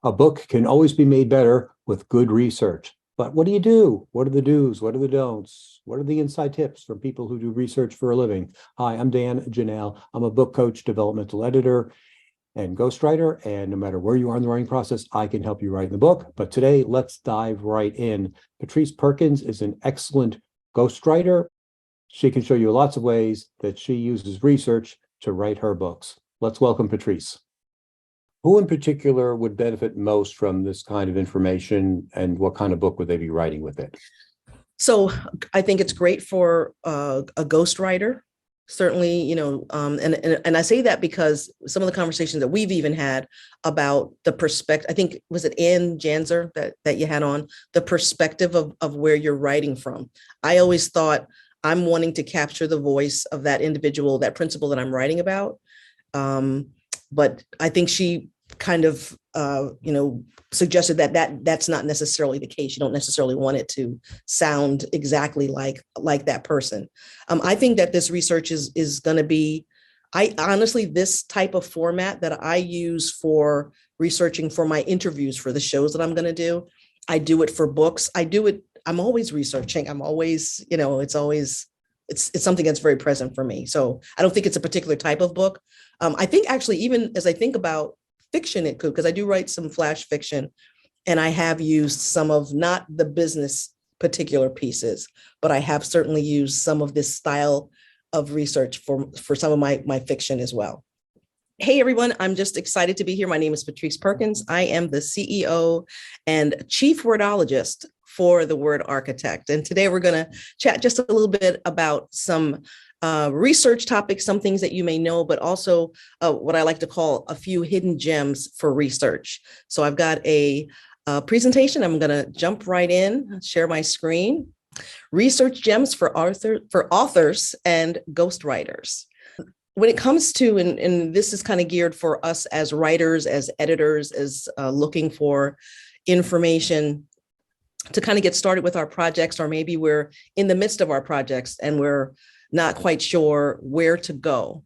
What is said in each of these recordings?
A book can always be made better with good research. But what do you do? What are the do's? What are the don'ts? What are the inside tips from people who do research for a living? Hi, I'm Dan Janal. I'm a book coach, developmental editor, and ghostwriter. And no matter where you are in the writing process, I can help you write the book. But today, let's dive right in. Patrice Perkins is an excellent ghostwriter. She can show you lots of ways that she uses research to write her books. Let's welcome Patrice. Who in particular would benefit most from this kind of information, and what kind of book would they be writing with it? So I think it's great for a ghostwriter. Certainly, and I say that because some of the conversations that we've even had about the perspective, I think, was it Dan Janal that you had on, the perspective of where you're writing from. I always thought I'm wanting to capture the voice of that individual, that principal that I'm writing about. But I think she kind of, suggested that's not necessarily the case. You don't necessarily want it to sound exactly like that person. I think that this research is going to be, this type of format that I use for researching for my interviews for the shows that I'm going to do. I do it for books. I'm always researching. I'm always, it's something that's very present for me. So I don't think it's a particular type of book. I think actually, even as I think about fiction, it could, because I do write some flash fiction, and I have used some of, not the business particular pieces, but I have certainly used some of this style of research for some of my fiction as well. Hey, everyone, I'm just excited to be here. My name is Patrice Perkins. I am the CEO and chief wordologist for The Word Architect. And today we're going to chat just a little bit about some research topics, some things that you may know, but also what I like to call a few hidden gems for research. So I've got a presentation. I'm going to jump right in, share my screen. Research gems for authors and ghostwriters. When it comes to, and this is kind of geared for us as writers, as editors, as looking for information to kind of get started with our projects, or maybe we're in the midst of our projects and we're not quite sure where to go.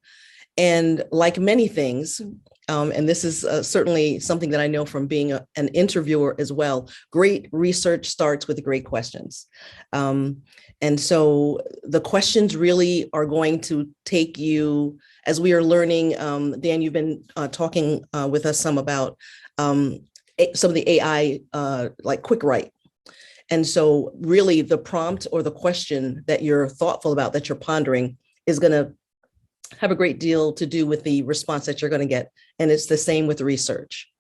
And like many things, and this is certainly something that I know from being an interviewer as well, great research starts with great questions. And so the questions really are going to take you, as we are learning, Dan, you've been talking with us some about some of the AI, like quick write. And so really the prompt or the question that you're thoughtful about, that you're pondering, is going to have a great deal to do with the response that you're going to get. And it's the same with research.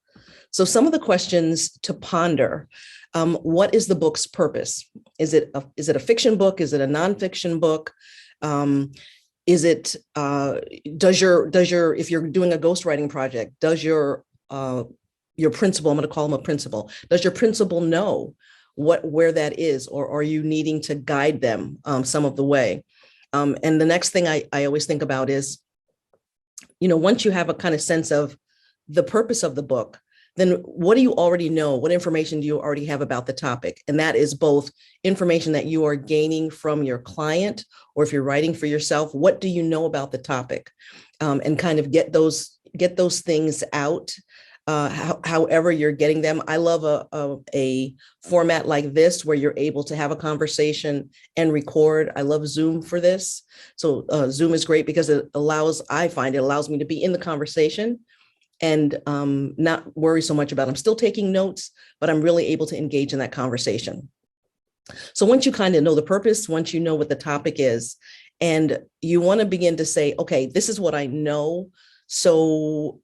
So some of the questions to ponder: what is the book's purpose? Is it a fiction book? Is it a nonfiction book? Is it, if you're doing a ghostwriting project, does your principal, I'm going to call him a principal, does your principal know where that is, or are you needing to guide them some of the way? And the next thing I always think about is, once you have a kind of sense of the purpose of the book, then what do you already know? What information do you already have about the topic? And that is both information that you are gaining from your client, or if you're writing for yourself, what do you know about the topic? And kind of get those things out. However you're getting them. I love a format like this where you're able to have a conversation and record. I love Zoom for this. So Zoom is great because I find it allows me to be in the conversation and not worry so much about, I'm still taking notes, but I'm really able to engage in that conversation. So once you kind of know the purpose, once you know what the topic is, and you want to begin to say, okay, this is what I know. So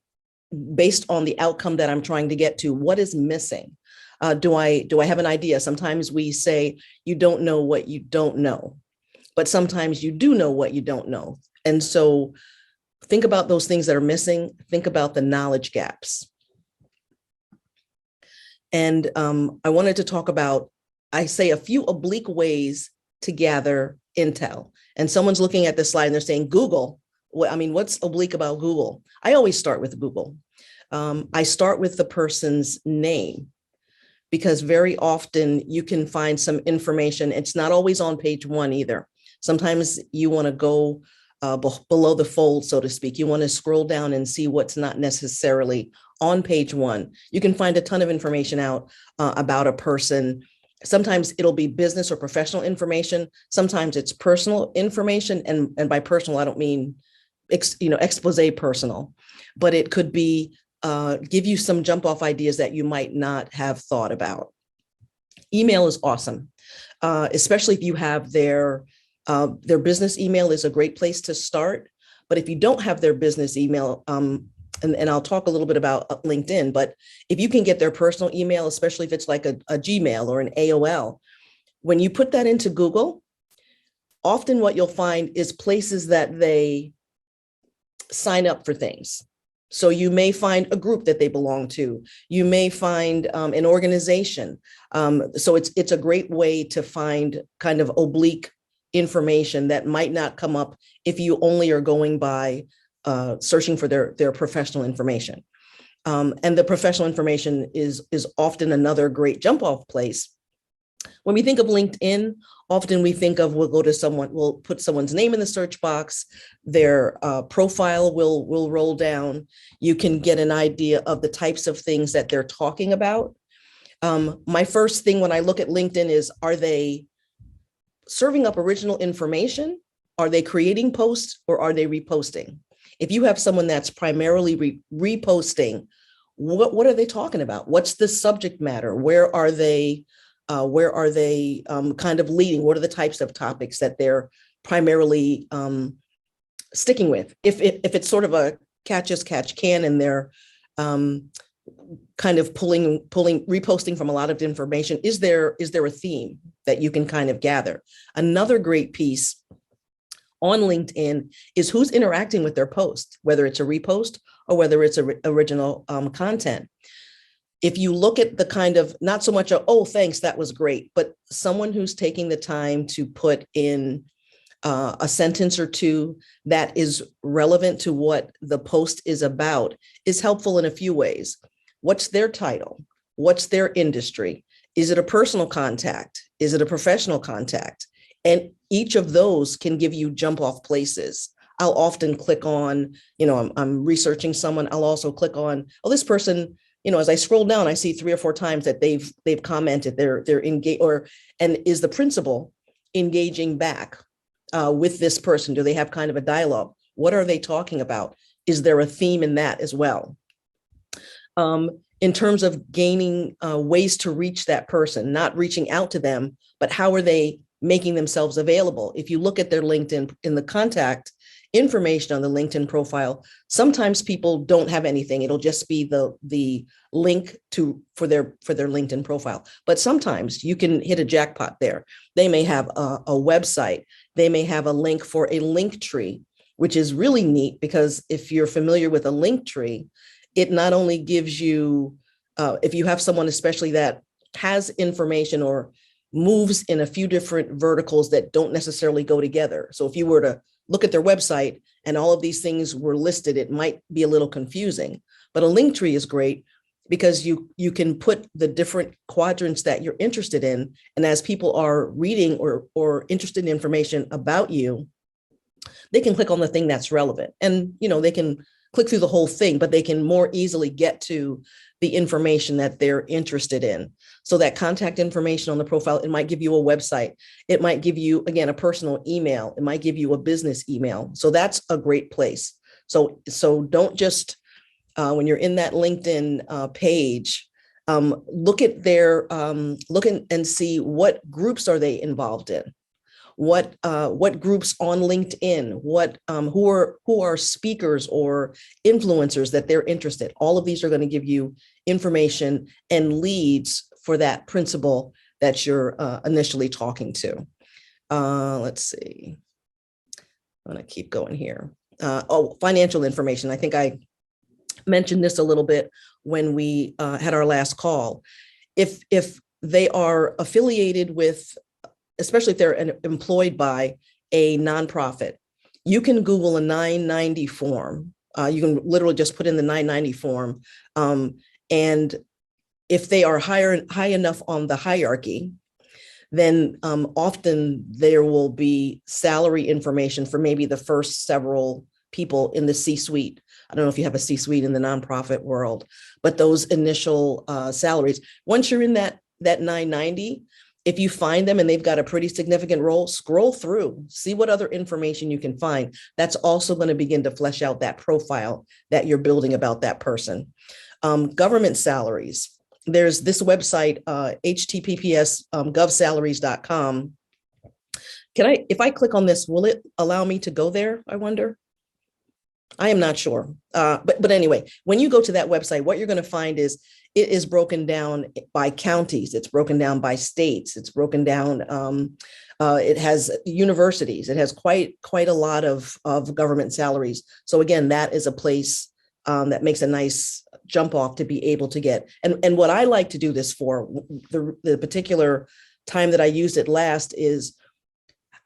based on the outcome that I'm trying to get to, what is missing? Do I have an idea? Sometimes we say you don't know what you don't know, but sometimes you do know what you don't know. And so think about those things that are missing. Think about the knowledge gaps. And I wanted to talk about, I say, a few oblique ways to gather intel. And someone's looking at this slide and they're saying, Google. What's oblique about Google? I always start with Google. I start with the person's name, because very often you can find some information. It's not always on page one either. Sometimes you want to go below the fold, so to speak. You want to scroll down and see what's not necessarily on page one. You can find a ton of information out about a person. Sometimes it'll be business or professional information. Sometimes it's personal information. And by personal, I don't mean, expose personal, but it could be give you some jump off ideas that you might not have thought about. Email is awesome, especially if you have their business email is a great place to start. But if you don't have their business email, and I'll talk a little bit about LinkedIn, but if you can get their personal email, especially if it's like a Gmail or an AOL, when you put that into Google, often what you'll find is places that they sign up for things. So you may find a group that they belong to. You may find an organization. So it's a great way to find kind of oblique information that might not come up if you only are going by searching for their professional information. And the professional information is often another great jump off place. When we think of LinkedIn, often we think of, we'll put someone's name in the search box, their profile will roll down. You can get an idea of the types of things that they're talking about. My first thing when I look at LinkedIn is, are they serving up original information? Are they creating posts, or are they reposting? If you have someone that's primarily reposting, what are they talking about? What's the subject matter? Where are they kind of leading? What are the types of topics that they're primarily sticking with? If it's sort of a catch as catch can, and they're kind of reposting from a lot of information, is there a theme that you can kind of gather? Another great piece on LinkedIn is who's interacting with their post, whether it's a repost or whether it's original content. If you look at the kind of, not so much oh, thanks, that was great, but someone who's taking the time to put in a sentence or two that is relevant to what the post is about is helpful in a few ways. What's their title? What's their industry? Is it a personal contact? Is it a professional contact? And each of those can give you jump off places. I'll often click on, I'm researching someone. I'll also click on, oh, this person, as I scroll down, I see 3 or 4 times that they've commented, they're engaged, and is the principal engaging back with this person? Do they have kind of a dialogue? What are they talking about? Is there a theme in that as well? In terms of gaining ways to reach that person, not reaching out to them, but how are they making themselves available? If you look at their LinkedIn, in the contact information on the LinkedIn profile, sometimes people don't have anything. It'll just be the link for their LinkedIn profile. But sometimes you can hit a jackpot there. They may have a website. They may have a link for a link tree, which is really neat, because if you're familiar with a link tree, it not only gives you, if you have someone especially that has information or moves in a few different verticals that don't necessarily go together. So if you were to look at their website and all of these things were listed, it might be a little confusing. But a link tree is great because you can put the different quadrants that you're interested in. And as people are reading or interested in information about you, they can click on the thing that's relevant. And, they can click through the whole thing, but they can more easily get to the information that they're interested in. So that contact information on the profile, it might give you a website. It might give you, again, a personal email. It might give you a business email. So that's a great place. So don't just, when you're in that LinkedIn page, look at their, and see what groups are they involved in. What groups on LinkedIn, who are speakers or influencers that they're interested. All of these are going to give you information and leads for that principal that you're initially talking to. Let's see. I'm going to keep going here. Financial information. I think I mentioned this a little bit when we had our last call. If they are affiliated with, especially if they're employed by a nonprofit, you can Google a 990 form. You can literally just put in the 990 form. And if they are high enough on the hierarchy, then often there will be salary information for maybe the first several people in the C-suite. I don't know if you have a C-suite in the nonprofit world, but those initial salaries, once you're in that 990, if you find them and they've got a pretty significant role, scroll through, see what other information you can find. That's also going to begin to flesh out that profile that you're building about that person. Government salaries. There's this website, https govsalaries.com. If I click on this, will it allow me to go there? I wonder. I am not sure. But anyway, when you go to that website, what you're going to find is it is broken down by counties. It's broken down by states. It's broken down. It has universities. It has quite a lot of government salaries. So again, that is a place that makes a nice jump off to be able to get. And what I like to do this for, the particular time that I used it last, is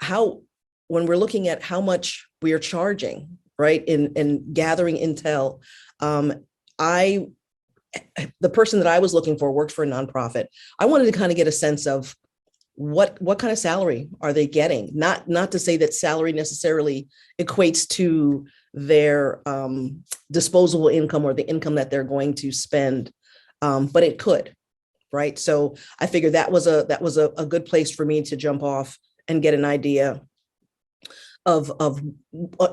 when we're looking at how much we are charging, right, in gathering intel. The person that I was looking for worked for a nonprofit. I wanted to kind of get a sense of what kind of salary are they getting? Not to say that salary necessarily equates to their disposable income or the income that they're going to spend, but it could, right? So I figured that was a good place for me to jump off and get an idea of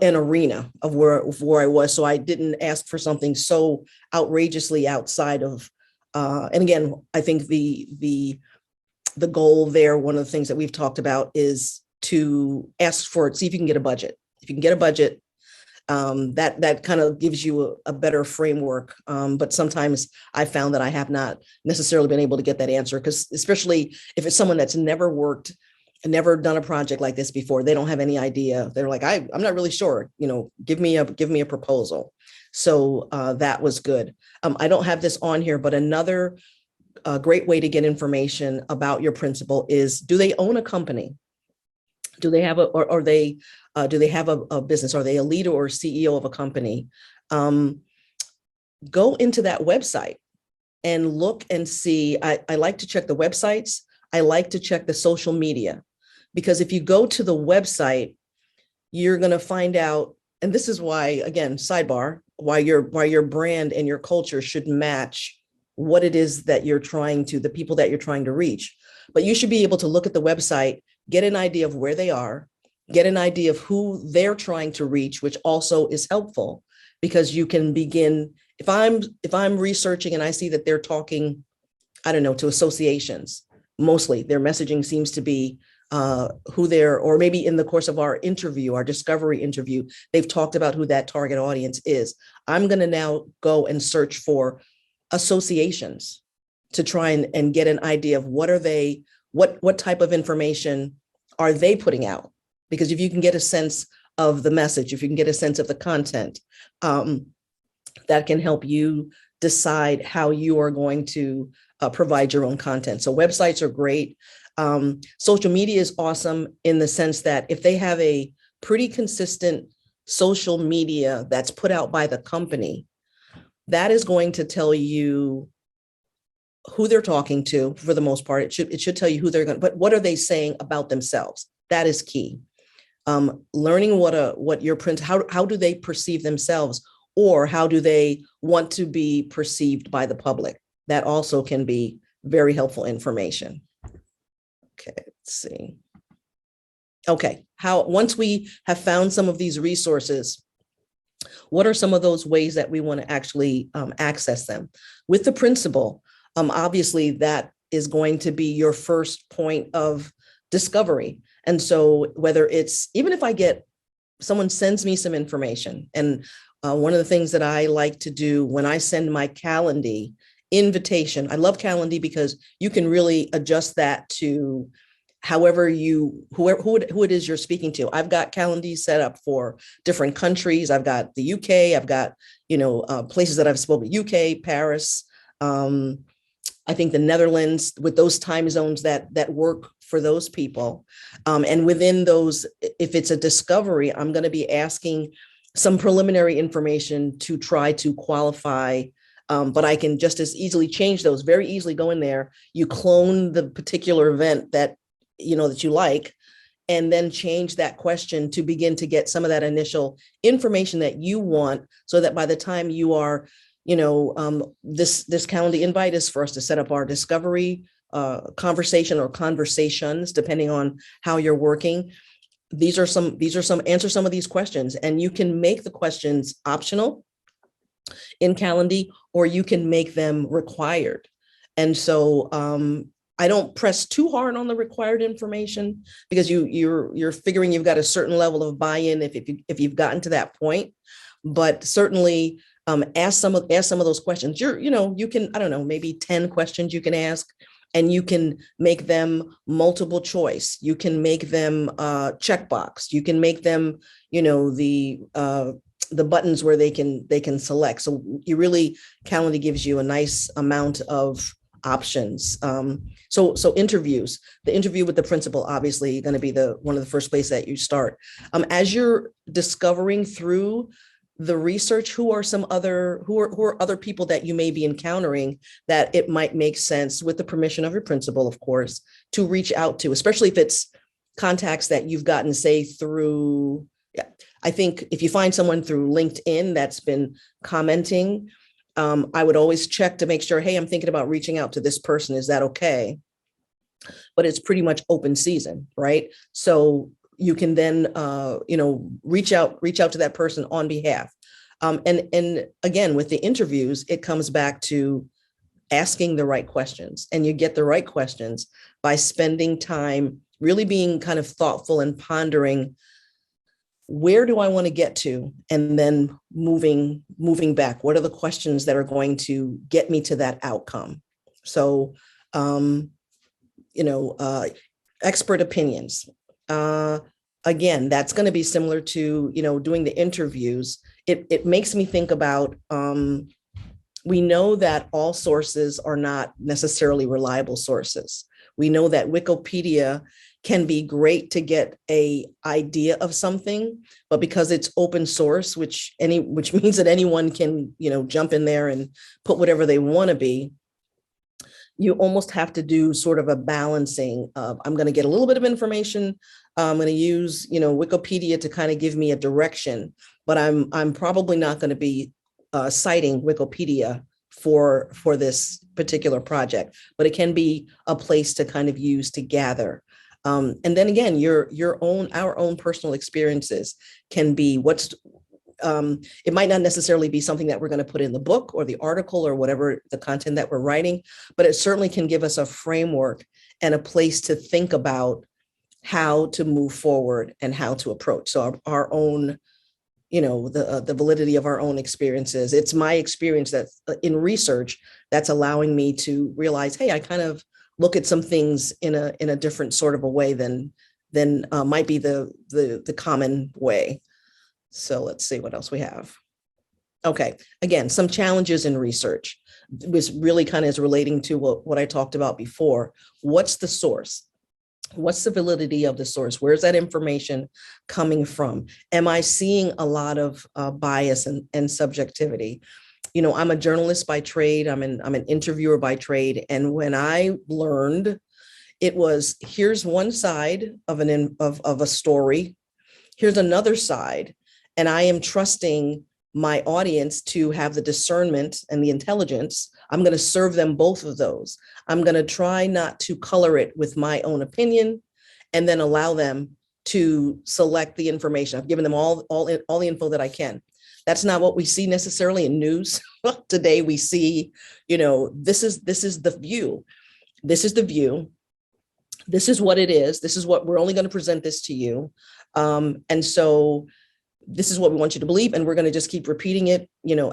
an arena of where I was. So I didn't ask for something so outrageously outside of, and again, I think the goal there, one of the things that we've talked about, is to ask for it, see if you can get a budget. If you can get a budget, that kind of gives you a better framework. But sometimes I found that I have not necessarily been able to get that answer, because especially if it's someone that's never done a project like this before, they don't have any idea. They're like, I'm not really sure, give me a proposal. So that was good. I don't have this on here, but another great way to get information about your principal is, do they own a company? Do they have do they have a business? Are they a leader or CEO of a company? Go into that website and look and see. I like to check the websites. I like to check the social media, because if you go to the website, you're going to find out, and this is why, again, sidebar, why your brand and your culture should match what it is that the people that you're trying to reach. But you should be able to look at the website, get an idea of where they are, get an idea of who they're trying to reach, which also is helpful, because you can begin, if I'm researching and I see that they're talking, I don't know, to associations, mostly their messaging seems to be or maybe in the course of our discovery interview, they've talked about who that target audience is. I'm going to now go and search for associations to try and get an idea of what type of information are they putting out? Because if you can get a sense of the message, if you can get a sense of the content, that can help you decide how you are going to provide your own content. So websites are great. Social media is awesome in the sense that if they have a pretty consistent social media that's put out by the company, that is going to tell you who they're talking to for the most part. It should tell you who they're going, but what are they saying about themselves? That is key. Learning what your print, how do they perceive themselves, or how do they want to be perceived by the public? That also can be very helpful information. Okay, let's see. Okay, once we have found some of these resources, what are some of those ways that we want to actually access them? With the principal, obviously that is going to be your first point of discovery. And so whether it's, even if someone sends me some information, and one of the things that I like to do when I send my Calendly invitation, I love Calendly because you can really adjust that to who it is you're speaking to. I've got Calendly set up for different countries. I've got the UK, I've got, places that I've spoken, UK, Paris, I think the Netherlands, with those time zones that work for those people. And within those, if it's a discovery, I'm going to be asking some preliminary information to try to qualify. But I can just as easily change those, very easily go in there. You clone the particular event that you like, and then change that question to begin to get some of that initial information that you want, so that by the time you are, this Calendly invite is for us to set up our discovery conversation or conversations, depending on how you're working. Answer some of these questions, and you can make the questions optional in Calendly, or you can make them required. And so I don't press too hard on the required information, because you're figuring you've got a certain level of buy-in if you've gotten to that point. But certainly ask some of those questions. You can, I don't know, maybe 10 questions you can ask, and you can make them multiple choice. You can make them checkbox. You can make them, the buttons where they can select. So Calendly gives you a nice amount of options. So interviews, the interview with the principal, obviously going to be one of the first places that you start. As you're discovering through the research, who are other people that you may be encountering that it might make sense, with the permission of your principal, of course, to reach out to, especially if it's contacts that you've gotten, say, through, I think if you find someone through LinkedIn that's been commenting, I would always check to make sure, hey, I'm thinking about reaching out to this person. Is that okay? But it's pretty much open season, right? So you can then, reach out to that person on behalf. And again, with the interviews, it comes back to asking the right questions, and you get the right questions by spending time really being kind of thoughtful and pondering, where do I want to get to? And then moving back. What are the questions that are going to get me to that outcome? So, expert opinions. Again, that's going to be similar to, doing the interviews. It makes me think about, we know that all sources are not necessarily reliable sources. We know that Wikipedia can be great to get an idea of something, but because it's open source, which means that anyone can, jump in there and put whatever they want to be, you almost have to do sort of a balancing of, I'm going to get a little bit of information. I'm going to use, Wikipedia to kind of give me a direction, but I'm probably not going to be citing Wikipedia for this particular project, but it can be a place to kind of use to gather. And then again, our own personal experiences can be it might not necessarily be something that we're going to put in the book or the article or whatever the content that we're writing, but it certainly can give us a framework and a place to think about how to move forward and how to approach. So our own, the validity of our own experiences. It's my experience that in research that's allowing me to realize, hey, I kind of look at some things in a different sort of a way than might be the common way. So let's see what else we have. Okay, again, some challenges in research. This really kind of is relating to what I talked about before. What's the source? What's the validity of the source? Where's that information coming from? Am I seeing a lot of bias and subjectivity? I'm a journalist by trade. I'm an interviewer by trade. And when I learned, it was, here's one side of a story. Here's another side. And I am trusting my audience to have the discernment and the intelligence. I'm going to serve them both of those. I'm going to try not to color it with my own opinion, and then allow them to select the information. I've given them all the info that I can. That's not what we see necessarily in news. Today we see, this is the view. This is the view. This is what it is. This is what we're only going to present this to you. And so this is what we want you to believe. And we're going to just keep repeating it,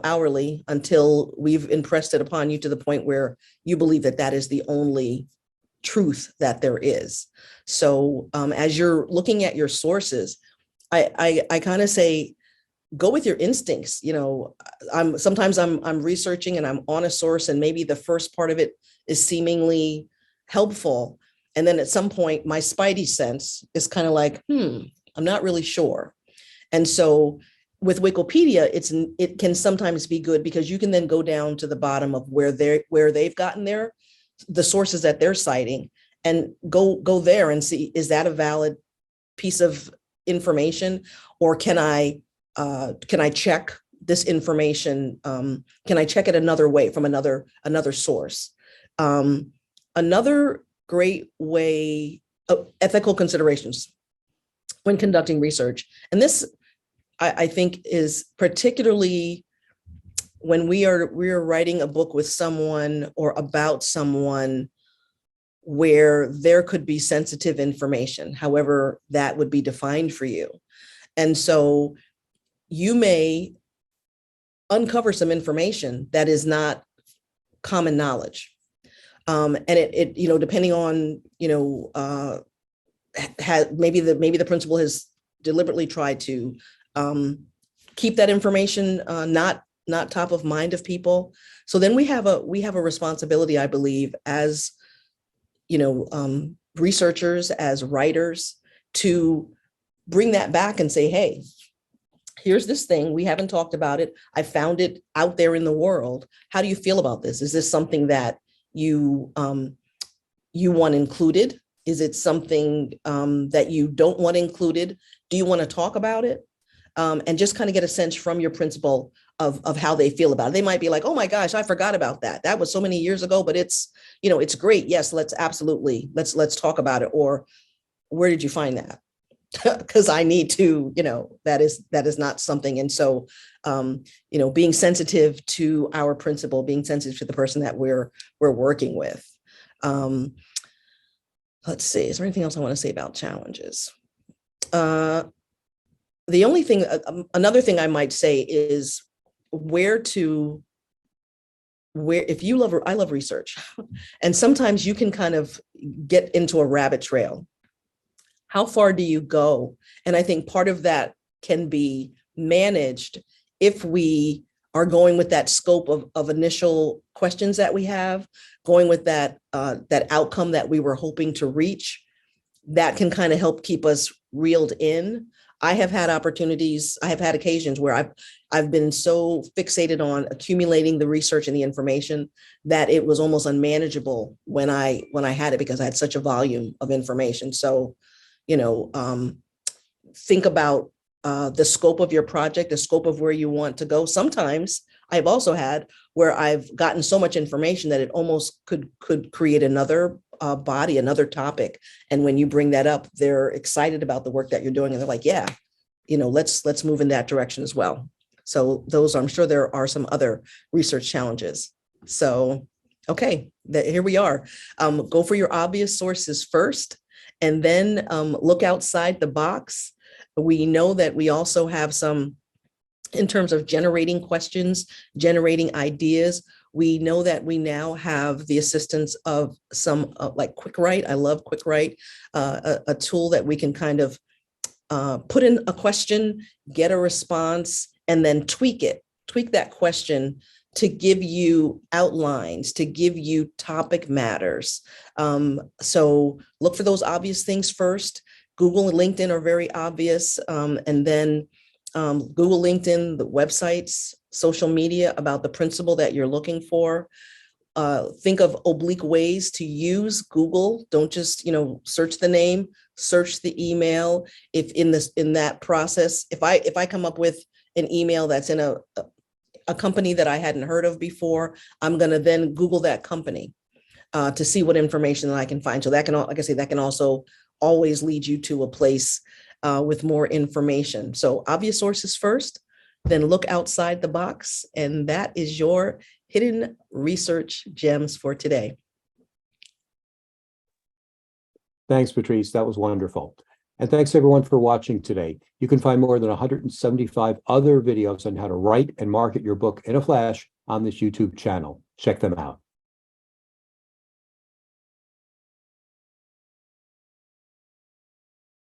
hourly until we've impressed it upon you to the point where you believe that that is the only truth that there is. So as you're looking at your sources, I kind of say, go with your instincts. Sometimes I'm researching and I'm on a source, and maybe the first part of it is seemingly helpful. And then at some point, my spidey sense is kind of like, I'm not really sure. And so with Wikipedia, it can sometimes be good because you can then go down to the bottom of where they've gotten the sources that they're citing, and go there and see, is that a valid piece of information, or can I check this information? Can I check it another way from another source? Another great way, ethical considerations when conducting research, and this I think is particularly when we are writing a book with someone or about someone where there could be sensitive information, however that would be defined for you. And so you may uncover some information that is not common knowledge. And it depending on, maybe the principal has deliberately tried to keep that information not top of mind of people. So then we have a responsibility, I believe, as researchers, as writers, to bring that back and say, hey, here's this thing, we haven't talked about it, I found it out there in the world, how do you feel about this? Is this something that you want included? Is it something that you don't want included? Do you want to talk about it? And just kind of get a sense from your principal of how they feel about it. They might be like, oh my gosh, I forgot about that. That was so many years ago, but it's great. Yes, let's talk about it. Or where did you find that? Because I need to, that is not something. And so, being sensitive to our principal, being sensitive to the person that we're working with. Let's see, is there anything else I want to say about challenges? The only thing, another thing I might say is I love research, and sometimes you can kind of get into a rabbit trail. How far do you go? And I think part of that can be managed if we are going with that scope of initial questions that we have, going with that outcome that we were hoping to reach. That can kind of help keep us reeled in. I have had occasions where I've been so fixated on accumulating the research and the information that it was almost unmanageable when I had it, because I had such a volume of information. So, think about the scope of your project, the scope of where you want to go. Sometimes I've also had where I've gotten so much information that it almost could create another body, another topic. And when you bring that up, they're excited about the work that you're doing. And they're like, yeah, let's move in that direction as well. So I'm sure there are some other research challenges. So, okay, here we are. Go for your obvious sources first, and then look outside the box. We know that we also have some, in terms of generating questions, generating ideas. We know that we now have the assistance of some like QuickWrite. I love QuickWrite, a tool that we can kind of put in a question, get a response, and then tweak that question to give you outlines, to give you topic matters. So look for those obvious things first. Google and LinkedIn are very obvious. And then Google, LinkedIn, the websites, social media about the principle that you're looking for. Think of oblique ways to use Google. Don't just, search the name, search the email. If in that process, if I come up with an email that's in a company that I hadn't heard of before, I'm going to then Google that company to see what information that I can find. So that can, like I say, that can also always lead you to a place with more information. So obvious sources first, then look outside the box. And that is your hidden research gems for today. Thanks, Patrice. That was wonderful. And thanks everyone for watching today. You can find more than 175 other videos on how to write and market your book in a flash on this YouTube channel. Check them out.